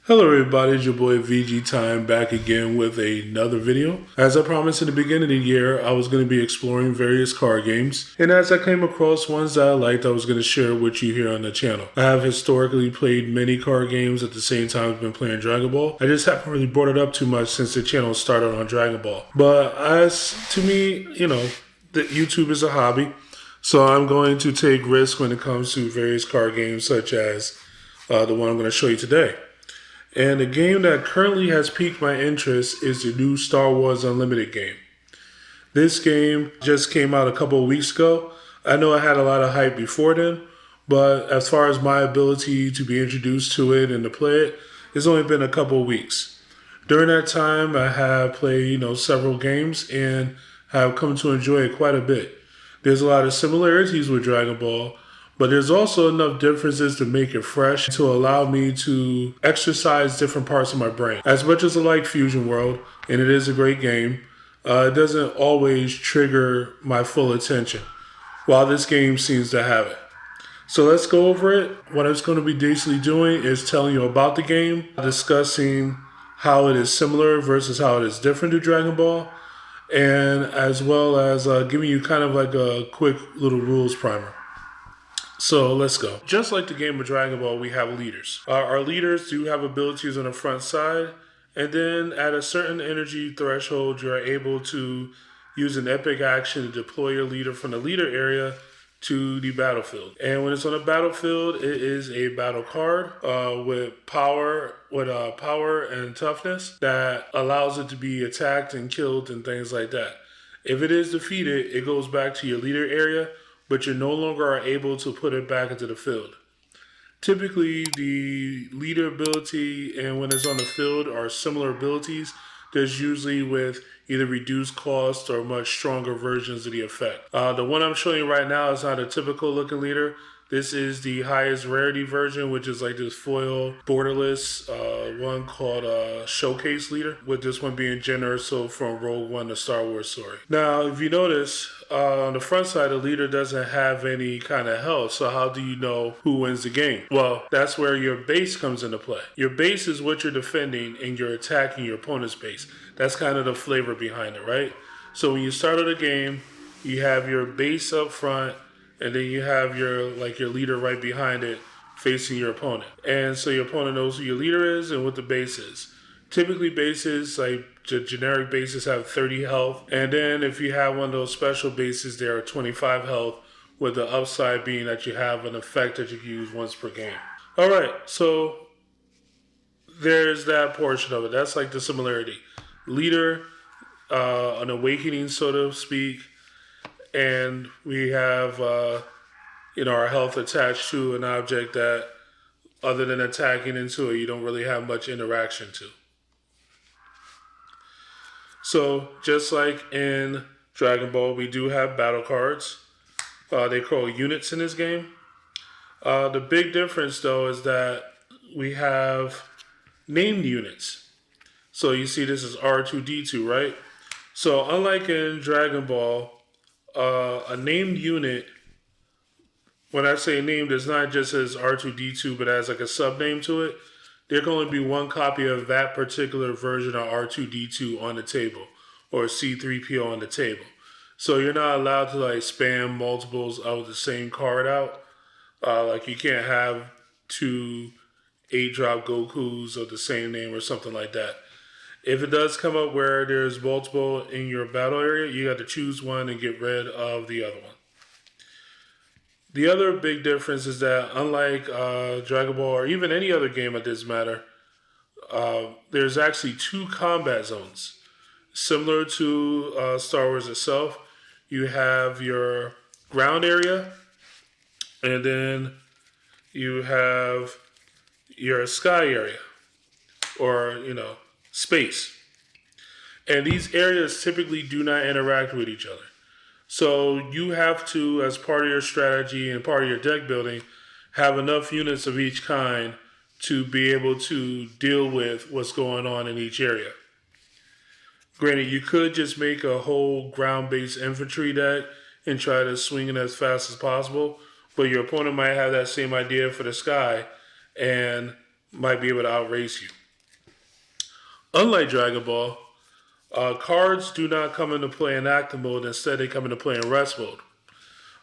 Hello everybody, it's your boy VG Time back again with another video. As I promised in the beginning of the year, I was going to be exploring various card games. And as I came across ones that I liked, I was going to share with you here on the channel. I have historically played many card games at the same time I've been playing Dragon Ball. I just haven't really brought it up too much since the channel started on Dragon Ball. But as to me, that YouTube is a hobby. So I'm going to take risks when it comes to various card games such as the one I'm going to show you today. And the game that currently has piqued my interest is the new Star Wars Unlimited game. This game just came out a couple of weeks ago. I know I had a lot of hype before then, but as far as my ability to be introduced to it and to play it, it's only been a couple of weeks. During that time, I have played, several games and have come to enjoy it quite a bit. There's a lot of similarities with Dragon Ball, but there's also enough differences to make it fresh to allow me to exercise different parts of my brain. As much as I like Fusion World, and it is a great game, it doesn't always trigger my full attention, while this game seems to have it. So let's go over it. What I'm going to be basically doing is telling you about the game, discussing how it is similar versus how it is different to Dragon Ball, and as well as giving you kind of like a quick little rules primer. So let's go. Just like the game of Dragon Ball, we have leaders. Our leaders do have abilities on the front side, and then at a certain energy threshold, you're able to use an epic action to deploy your leader from the leader area to the battlefield. And when it's on the battlefield, it is a battle card with power and toughness that allows it to be attacked and killed and things like that. If it is defeated, it goes back to your leader area, but you no longer are able to put it back into the field. Typically, the leader ability and when it's on the field are similar abilities. There's usually with either reduced cost or much stronger versions of the effect. The one I'm showing you right now is not a typical looking leader. This is the highest rarity version, which is like this foil borderless one called Showcase Leader, with this one being Generoso from Rogue One, the Star Wars story. Now, if you notice, on the front side, the leader doesn't have any kind of health, so how do you know who wins the game? Well, that's where your base comes into play. Your base is what you're defending, and you're attacking your opponent's base. That's kind of the flavor behind it, right? So when you start the game, you have your base up front, and then you have your leader right behind it facing your opponent. And so your opponent knows who your leader is and what the base is. Typically bases, like the generic bases, have 30 health. And then if you have one of those special bases, there are 25 health, with the upside being that you have an effect that you can use once per game. All right, so there's that portion of it. That's like the similarity. Leader, an awakening, so to speak. And we have, our health attached to an object that, other than attacking into it, you don't really have much interaction to. So, just like in Dragon Ball, we do have battle cards. They call units in this game. The big difference, though, is that we have named units. So you see this is R2-D2, right? So unlike in Dragon Ball, a named unit, when I say named, it's not just as R2-D2, but as like a sub-name to it. There can only be one copy of that particular version of R2-D2 on the table, or C-3PO on the table. So you're not allowed to spam multiples of the same card out. You can't have two 8-drop Gokus of the same name or something like that. If it does come up where there's multiple in your battle area, you got to choose one and get rid of the other one. The other big difference is that unlike Dragon Ball or even any other game of this matter, there's actually 2 combat zones. Similar to Star Wars itself, you have your ground area, and then you have your sky area, or, space. And these areas typically do not interact with each other. So you have to, as part of your strategy and part of your deck building, have enough units of each kind to be able to deal with what's going on in each area. Granted, you could just make a whole ground-based infantry deck and try to swing it as fast as possible, but your opponent might have that same idea for the sky and might be able to outrace you. Unlike Dragon Ball, cards do not come into play in active mode. Instead, they come into play in rest mode.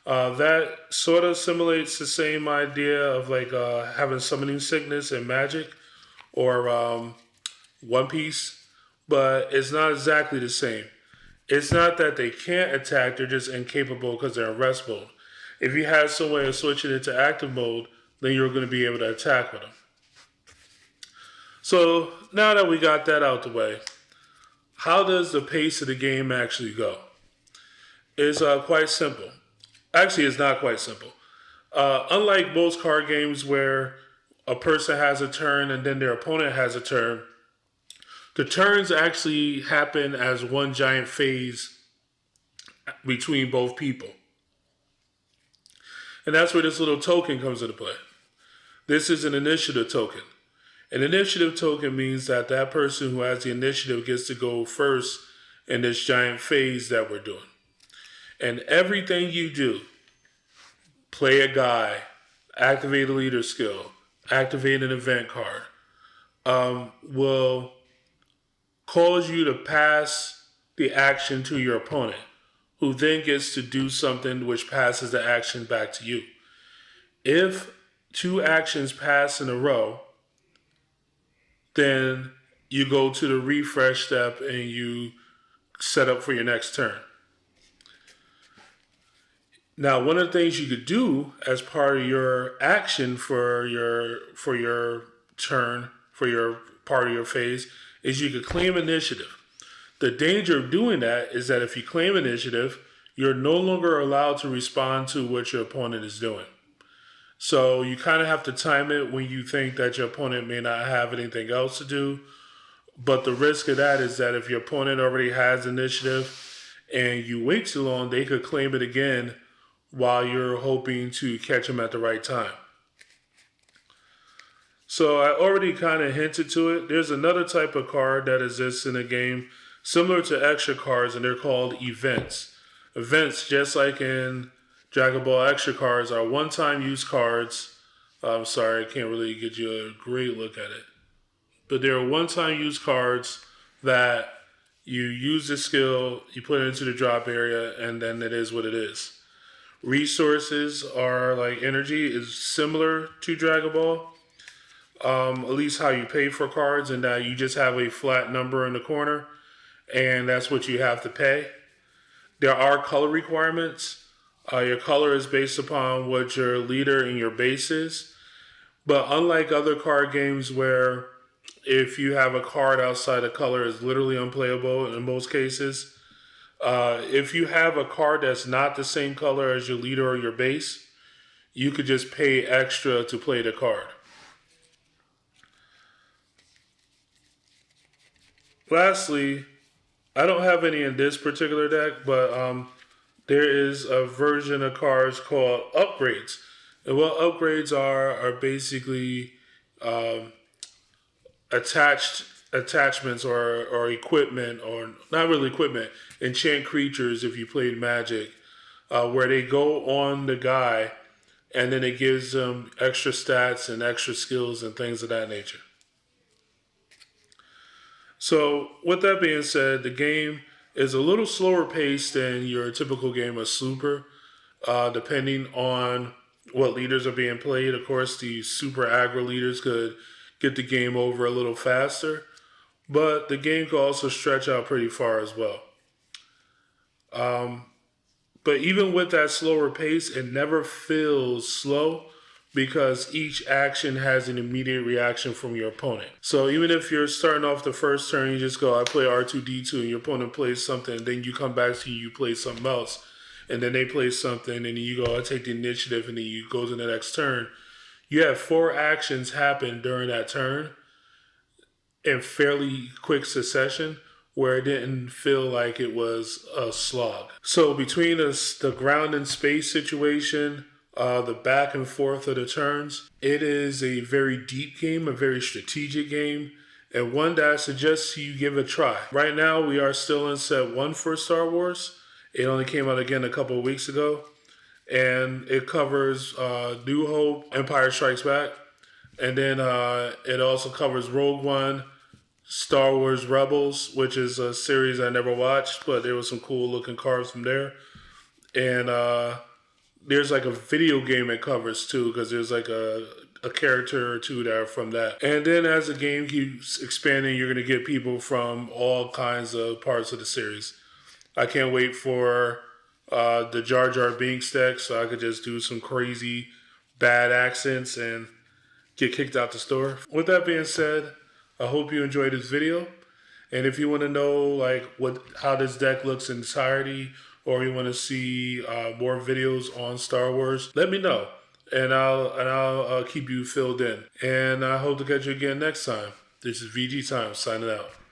That sort of simulates the same idea of like having summoning sickness in Magic or One Piece, but it's not exactly the same. It's not that they can't attack; they're just incapable because they're in rest mode. If you had some way of switching it to active mode, then you're going to be able to attack with them. So now that we got that out the way, how does the pace of the game actually go? It's quite simple. Actually, it's not quite simple. Unlike most card games where a person has a turn and then their opponent has a turn, the turns actually happen as one giant phase between both people. And that's where this little token comes into play. This is an initiative token. An initiative token means that that person who has the initiative gets to go first in this giant phase that we're doing. And everything you do, play a guy, activate a leader skill, activate an event card, will cause you to pass the action to your opponent, who then gets to do something which passes the action back to you. If two actions pass in a row, then you go to the refresh step and you set up for your next turn. Now, one of the things you could do as part of your action for your turn, for your part of your phase, is you could claim initiative. The danger of doing that is that if you claim initiative, you're no longer allowed to respond to what your opponent is doing. So you kind of have to time it when you think that your opponent may not have anything else to do. But the risk of that is that if your opponent already has initiative and you wait too long, they could claim it again while you're hoping to catch them at the right time. So I already kind of hinted to it. There's another type of card that exists in the game similar to extra cards, and they're called events. Events, just like in Dragon Ball extra cards, are one-time use cards. I'm sorry, I can't really get you a great look at it. But they're one-time use cards that you use the skill, you put it into the drop area, and then it is what it is. Resources are like energy is similar to Dragon Ball. At least how you pay for cards, and that you just have a flat number in the corner, and that's what you have to pay. There are color requirements. Your color is based upon what your leader and your base is. But unlike other card games where if you have a card outside of color, it's literally unplayable in most cases. If you have a card that's not the same color as your leader or your base, you could just pay extra to play the card. Lastly, I don't have any in this particular deck, but there is a version of cards called upgrades. And what upgrades are basically attachments or equipment, or not really equipment, enchant creatures if you played Magic, where they go on the guy and then it gives them extra stats and extra skills and things of that nature. So, with that being said, the game is a little slower paced than your typical game of Super, depending on what leaders are being played. Of course, the super aggro leaders could get the game over a little faster, but the game could also stretch out pretty far as well. But even with that slower pace, it never feels slow because each action has an immediate reaction from your opponent. So even if you're starting off the first turn, you just go, I play R2D2, and your opponent plays something, and then you come back to you play something else, and then they play something, and then you go, I take the initiative, and then you go to the next turn. You have 4 actions happen during that turn in fairly quick succession, where it didn't feel like it was a slog. So between the ground and space situation, the back and forth of the turns, it is a very deep game, a very strategic game, and one that I suggest you give a try. Right now, we are still in set 1 for Star Wars. It only came out again a couple of weeks ago, and it covers New Hope, Empire Strikes Back, and then it also covers Rogue One, Star Wars Rebels, which is a series I never watched, but there was some cool looking cards from there. And there's like a video game it covers too, because there's like a character or two that are from that. And then as the game keeps expanding, you're going to get people from all kinds of parts of the series. I can't wait for the Jar Jar Binks deck so I could just do some crazy bad accents and get kicked out the store. With that being said, I hope you enjoyed this video. And if you want to know like how this deck looks in entirety, or you want to see more videos on Star Wars, let me know, and I'll keep you filled in. And I hope to catch you again next time. This is VG Time signing out.